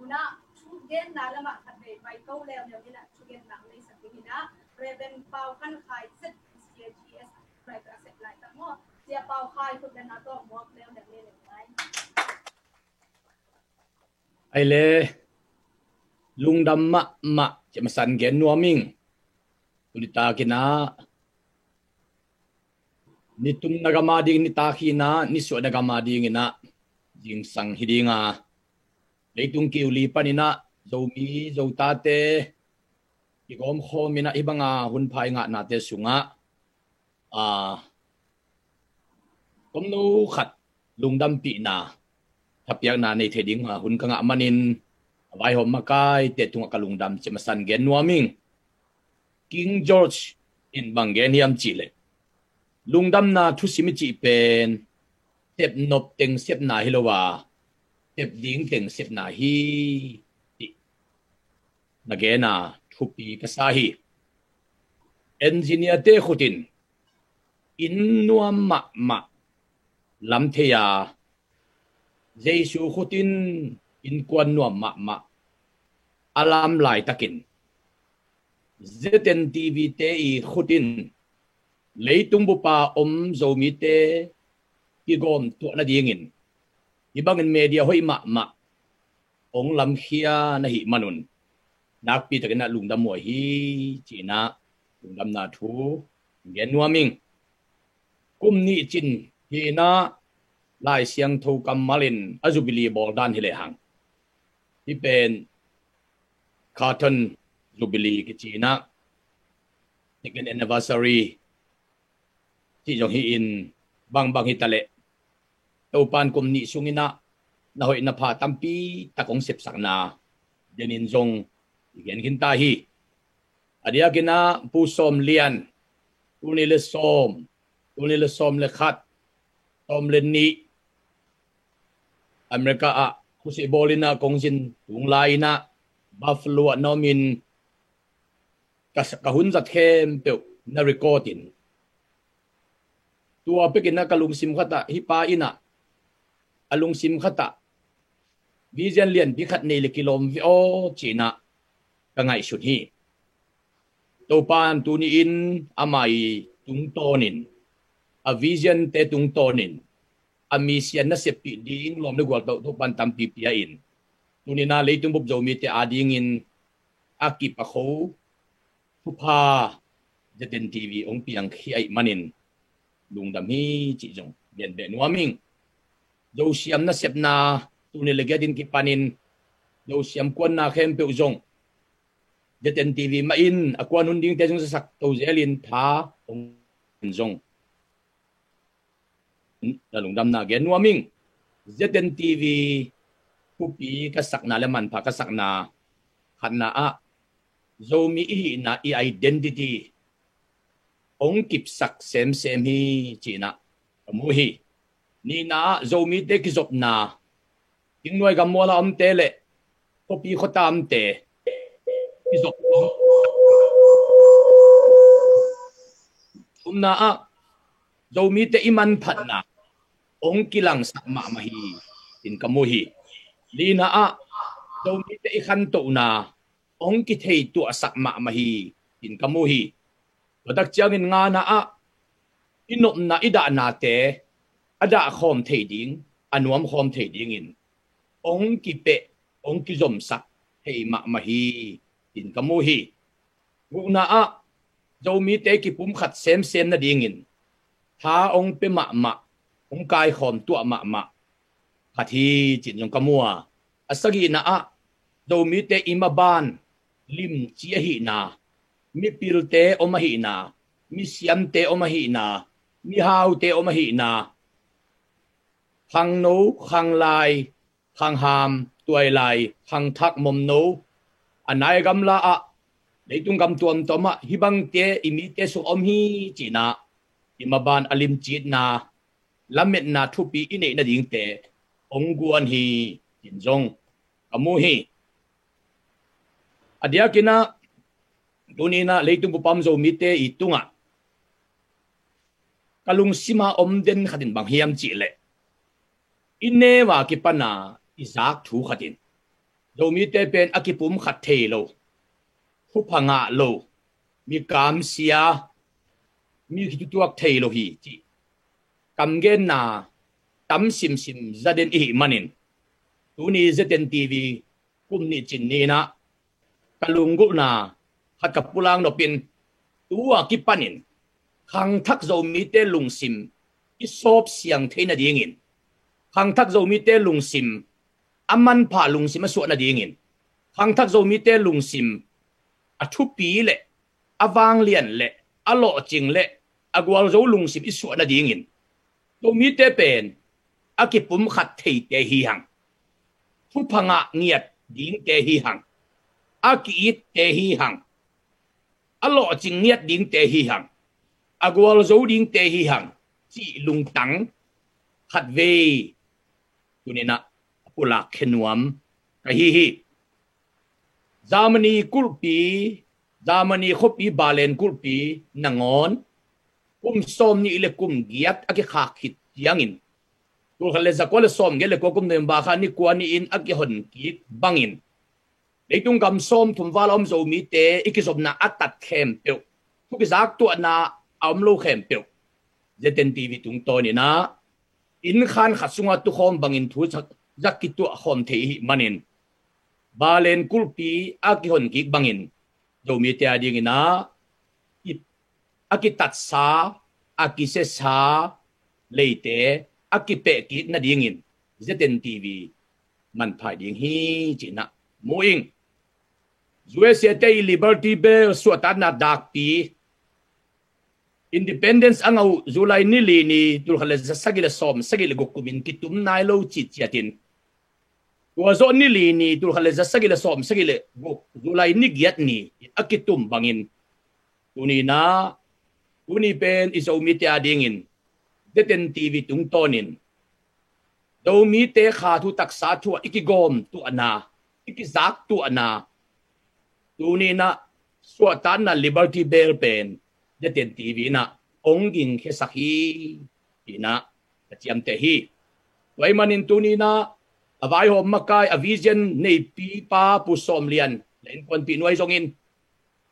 tuna chu gen na lama khat be pai ko le ne na chu gen na nei sa ti na reven pau kan khai set CGS right asset lai ta mo tia pau khai ku na to mo le ne ne nai ai le lungdam ma chemasan gen nuaming tulita kina nitum nagama ding ni takina ni so nagama ding ina jing sang hidinga leitung kiuli panina zomi zotate igom khomina ibanga hun phai nga na te sunga komnu khat lungdam pi na thapyak na nei theding hun kanga manin vai hom makai te tunga kalungdam chemasan gen nuaming King George in Bangeniam Chile lungdam na thu simichi pen tep nop teng sep na hilowa tep ding teng sep na hi nagena thupi kasahi engineer te khutin in nuam ma lam theya jesu khutin in kwan nuam ma alam lai takin zeten tv te I khutin leitung bupa zomi te igom to na dingin ibangin media hoi ma ong lam khia na hi manun nakpi takina lungdam mo hi china lungdam na thu gen nuaming kumni chin hi na lai siang tho kamalin azubili boldan hile hang hi pen carton jubilee ki china second anniversary ti jong hi in bang hi tale to pan kum ni sungina na hoi na pha tampi takong sep sakna denin jong igen kin ta hi adia kina pu som lian unile som le khat tom le ni america a kusi bolina kongjin tunglaina buffalo nomin kahun zat khem pe na recording tua pekin na kalung sim khata hi pa ina alung sim khata vision lian bi khat nei le kilom vi o china ka ngai shut hi to pan tu ni in amai tung tonin a vision te tung tonin a mission na sepi ding lom le gwal to pan tam pi pia in tu ni na le tung bob zomi te ading in akip a kho pupa jaten tv ong piang khi ai manin lungdam hi chi jong bien be nuaming do siam na sepna tu ni le gadin ki panin do siam kwan na khem pe jong jaten tv ma in akwan hunding te jong sak to zelin tha ong jong na lungdam na gen nuaming jaten tv pupi ka sak na leman pha ka sak na khan na a zomi hi na I identity ong kip sak sem hi china mu hi ni na zomi te ki zop na ting noi gam mola am te le kopi khota am te ki zop na a zomi te iman phat na ong kilang sak ma hi tin kamu hi li na a zomi te khan to na ong ki thei tu asak ma hi tin kamu hi badak chiangin nga na a inop na ida na te ada khom thei ding anuam khom thei ding in ong ki pe ong ki zom sak hei ma hi tin kamu hi gu na a zomi te ki pum khat sem na ding in tha ong pe ma ong kai khom tu ma khathi chin jong kamua asagi na a zomi te imaban lim chia hi na mi pilte omahi na mi siam te omahi na mi hau te omahi na khang no khang lai khang ham tuai lai khang thak mom no anai gam la a leitung gam tuam toma hibang te imi te su om hi china imaban alim chit na lamet na thupi ine na ding te ongguan hi tinjong kamu hi adia kina tunina leitung pupam zo mite itunga kalung sima omden khatin bang hiam chi le inne wa ki pana izak thu khatin zo mi te pen akipum khat thei lo hu phanga lo mi kam sia mi ki tuak thei lo hi chi kam gen na tam sim sim zaden i manin tu ni zeten tv kum ni chin ni na kalungu na hat kapulang no pin tuwa ki panin khang thak zo mi te lung sim i sop siang theina dingin khang thak zo mi te lung sim aman pha lung sim su na dingin khang thak zo mi te lung sim a thu pi le awang lian le alo ching le agwal zo lung sim i su na dingin to mi te pen akipum khat thei te hi hang thu phanga niat ding te hi hang aki it te hi hang alo ching niat ding te hi hang agwal zo ding te hi hang chi lung tang khat ve tunina pula khenuam ka hi zamani kulpi zamani khopi balen kulpi nangon som ni ile kum giat aki khakit yangin tu khale zakol som gele ko kum nem ba kha ni kwani in aki hon ki bangin leitung gam som thum walom zo mi te ikisom na atat khem pe tu ki zak tu na amlo khem pe zeten tv tung to ni na in khan khasunga tu khom bangin thu zakki tu khom thei manin balen kulpi aki hon ki bangin zo mi te ading ina aki tat sa aki se sa leite aki pe ki na dingin zeten tv man phai ding hi china moing USA Liberty Bell suatan na dakpi independence angau July nili ni tulkhale sagile som sagile gokumin kitum nailo chichiatin tuazo nili ni tulkhale sagile som sagile gok July ni giat ni akitum bangin tunina uni pen iso mite adingin deten tv tung tonin do mite kha thu taksa thu ikigom tu ana ikizak tu ana tunina suatan na Liberty Bell pen deten tv na onging khesakhi ina atiam te hi wai manin tunina avai hom makai avision nei pi pa pu som lian len kon pi noi zongin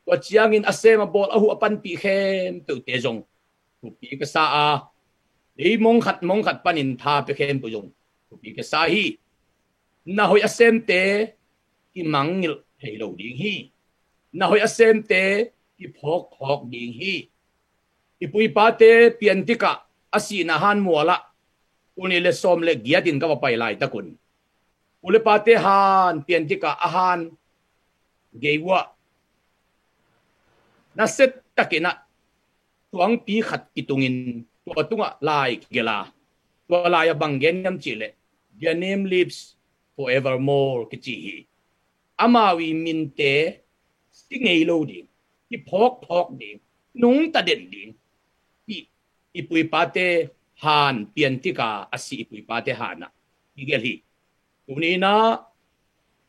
to chiangin asema bol ahu apan pi khem tu te zong tu pi ka sa a ei mong khat panin tha pe khem pu zong tu pi ka sa hi na hoi asem te ki mangil hei lo ding hi na hoi asem te ki phok ding hi ipui pa te pian tika asi na han muala uni le som le giatin ka pai lai takun ule pa te han pian tika ahan geiwa na set takina tuang pi khat kitungin to tunga lai gela to lai banggen yam chile their name lives forevermore kichi amawi minte singei lo ding ki phok ding nung ta den ding ipui pate han pian tika asi ipui pate hana igel hi tunina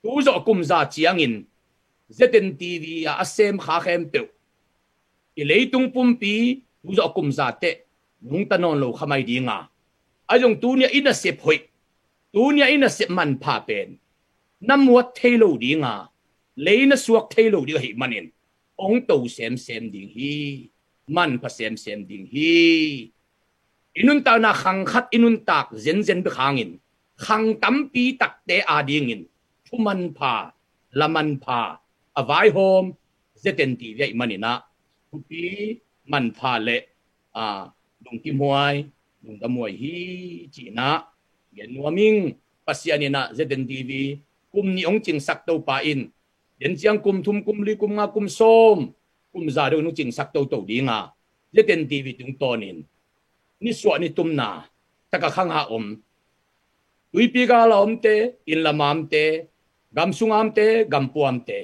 tu zo kum za chiangin zeten tv a asem kha khem pe ileitung pumpi tu zo kum za te nung tanon lo khamai dinga ajong tunia ina sep hoi tunia ina sep man pha pen namuat thailo dinga leina suak thailo di hi manin ong to sem ding hi man pa sem ding hi inun ta na khang khat inun tak zen be khangin khang tampi tak te adingin thuman pha laman pha avai hom zeten ti ve manina pi man pha le dong ki muai dong da muai hi china gen nuaming pasianina zeten tv kum ni ong ching sak to pa in yen chiang kum thum kum li kum nga kum som kum za do nu ching sak to dinga zeten tv tung tonin ni swa ni tumna taka khanga tuipi ga la te in la mam te gam sungam te gam puam te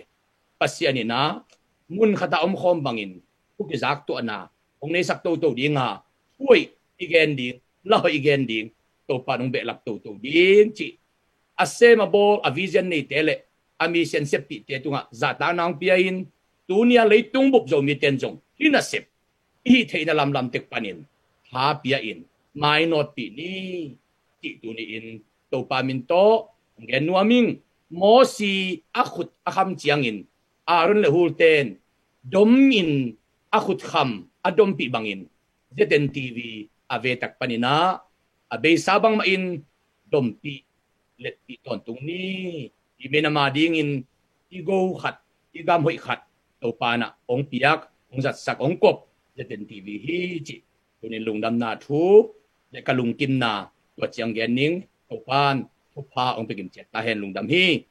pasianina mun khata khom bangin ku zak to ana ong nei sak to dinga hui igen ding la igen ding to panung be lak to ding chi asema bol avision nei tele ami sen sepi te tunga zata nang piain tunia leitung bup zo mi ten jong hina sep hi theina lam tek panin ha pia in mai not pi ni ti tu ni in to pa min to gen nuaming mo si akut akam chiangin arun le hulten domin akut kham adom pi bangin Zeten TV avetak panina abe sabang main dompi let ti tontung ni imena madingin igo khat igam hoi khat to pana ong piak ong zat sak ong kop Zeten TV hi chi tunin lungdam na thu le kalung kim na to chiang gen ning to pan thu pa ong pegim chet ta hen lungdam hi